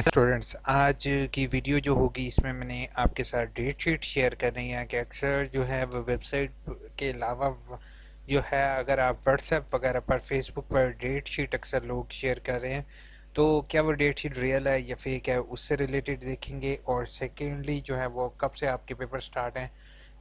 Students, आज की video जो होगी इसमें मैंने आपके साथ डेट शीट शेयर करनी है कि अक्सर जो है वो वेबसाइट के अलावा जो है अगर आप व्हाट्सएप वगैरह पर फेसबुक पर डेट शीट अक्सर लोग शेयर कर रहे हैं, तो क्या वो डेट शीट रियल है या फेक है, उससे रिलेटेड देखेंगे। और सेकेंडली जो है वो कब से आपके पेपर स्टार्ट हैं।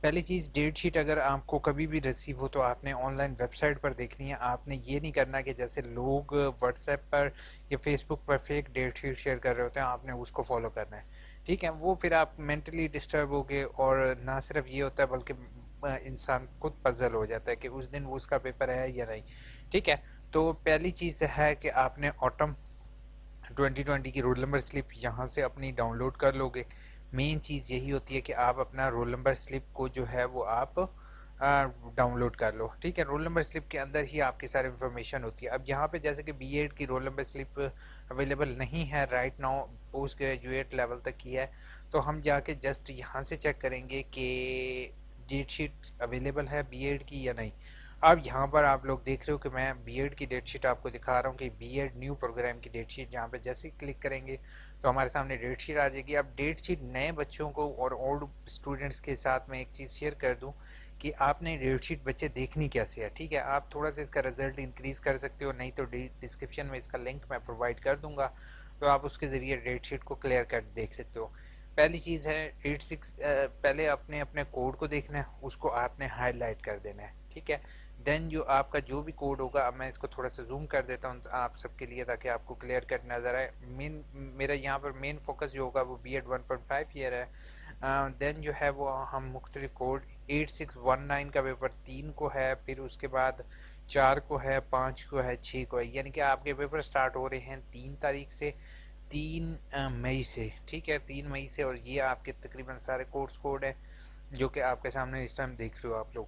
पहली चीज़, डेट शीट अगर आपको कभी भी रिसीव हो तो आपने ऑनलाइन वेबसाइट पर देखनी है। आपने ये नहीं करना कि जैसे लोग व्हाट्सएप पर या फेसबुक पर फेक डेट शीट शेयर कर रहे होते हैं आपने उसको फॉलो करना है। ठीक है, वो फिर आप मेंटली डिस्टर्ब होगे। और ना सिर्फ ये होता है बल्कि इंसान खुद पजल हो जाता है कि उस दिन वो उसका पेपर है या नहीं। ठीक है, तो पहली चीज़ है कि आपने ऑटम 2020 की रोल नंबर स्लिप यहाँ से अपनी डाउनलोड कर लोगे। मेन चीज़ यही होती है कि आप अपना रोल नंबर स्लिप को जो है वो आप डाउनलोड कर लो। ठीक है, रोल नंबर स्लिप के अंदर ही आपकी सारी इन्फॉर्मेशन होती है। अब यहाँ पे जैसे कि बीएड की रोल नंबर स्लिप अवेलेबल नहीं है right now, post graduate level तक की है, तो हम जाके जस्ट यहाँ से चेक करेंगे कि डेट शीट अवेलेबल है बीएड की या नहीं। अब यहाँ पर आप लोग देख रहे हो कि मैं बीएड की डेट शीट आपको दिखा रहा हूँ कि बीएड न्यू प्रोग्राम की डेट शीट। यहाँ पे जैसे ही क्लिक करेंगे तो हमारे सामने डेट शीट आ जाएगी। अब डेट शीट नए बच्चों को और ओल्ड स्टूडेंट्स के साथ मैं एक चीज़ शेयर कर दूँ कि आपने डेट शीट बच्चे देखनी कैसे है। ठीक है, आप थोड़ा सा इसका रिजल्ट इंक्रीज कर सकते हो, नहीं तो डिस्क्रिप्शन में इसका लिंक मैं प्रोवाइड कर दूंगा, तो आप उसके ज़रिए डेट शीट को क्लियर कर देख सकते हो। पहली चीज़ है 86, पहले आपने अपने कोड को देखना है, उसको आपने हाईलाइट कर देना है। ठीक है, देन जो आपका जो भी कोड होगा, अब मैं इसको थोड़ा सा जूम कर देता हूँ आप सबके लिए ताकि आपको क्लियर कट नज़र आए। मेरा यहाँ पर मेन फोकस जो होगा वो BEd 1.5 ईयर है। देन जो है वो हम मुख्तलिफ कोड 8619 का पेपर 3 को है, फिर उसके बाद 4 को है, 5 को है, 6 को है। यानी कि आपके पेपर स्टार्ट हो रहे हैं 3 तारीख से, 3 मई से। ठीक है, 3 मई से। और ये आपके तकरीबन सारे कोर्स कोड है जो कि आपके सामने इस टाइम देख रहे हो आप लोग।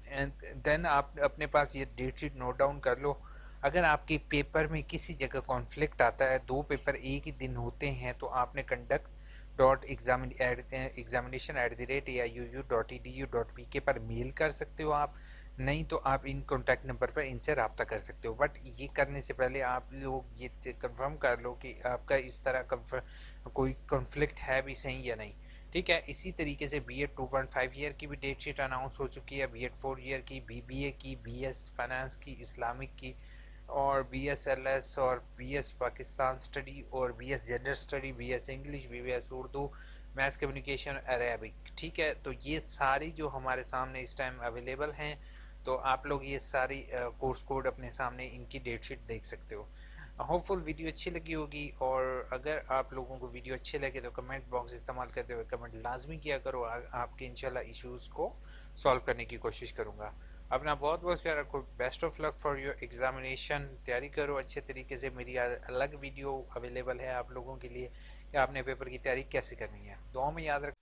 एंड देन आप अपने पास ये डेट शीट नोट डाउन कर लो। अगर आपके पेपर में किसी जगह कॉन्फ्लिक्ट आता है, दो पेपर एक ही दिन होते हैं, तो आपने कंडक्ट डॉट examination@AIUU.edu.pk पर मेल कर सकते हो आप। नहीं तो आप इन कॉन्टैक्ट नंबर पर इनसे रब्ता कर सकते हो। बट ये करने से पहले आप लोग ये कंफर्म कर लो कि आपका इस तरह कोई कॉन्फ्लिक्ट है भी सही या नहीं। ठीक है, इसी तरीके से BEd 2.5 ईयर की भी डेट शीट अनाउंस हो चुकी है, BEd 4 ईयर की, BBA की, BS फाइनेंस की, इस्लामिक की, और BSLS और BS पाकिस्तान स्टडी और BS gender study, BS English, BS Urdu, maths communication, Arabic. ठीक है, तो ये सारी जो हमारे सामने इस टाइम अवेलेबल हैं, तो आप लोग ये सारी कोर्स कोड अपने सामने इनकी डेट शीट देख सकते हो। होपफुल वीडियो अच्छी लगी होगी, और अगर आप लोगों को वीडियो अच्छे लगे तो कमेंट बॉक्स इस्तेमाल करते हुए कमेंट लाजमी किया करो। आपके इंशाल्लाह इश्यूज़ को सॉल्व करने की कोशिश करूँगा। अपना बहुत बहुत ख्याल रखो। Best of luck for your examination. तैयारी करो अच्छे तरीके से। मेरी अलग वीडियो अवेलेबल है आप लोगों के लिए कि आपने पेपर की तैयारी कैसे करनी है। दुआ में याद रख।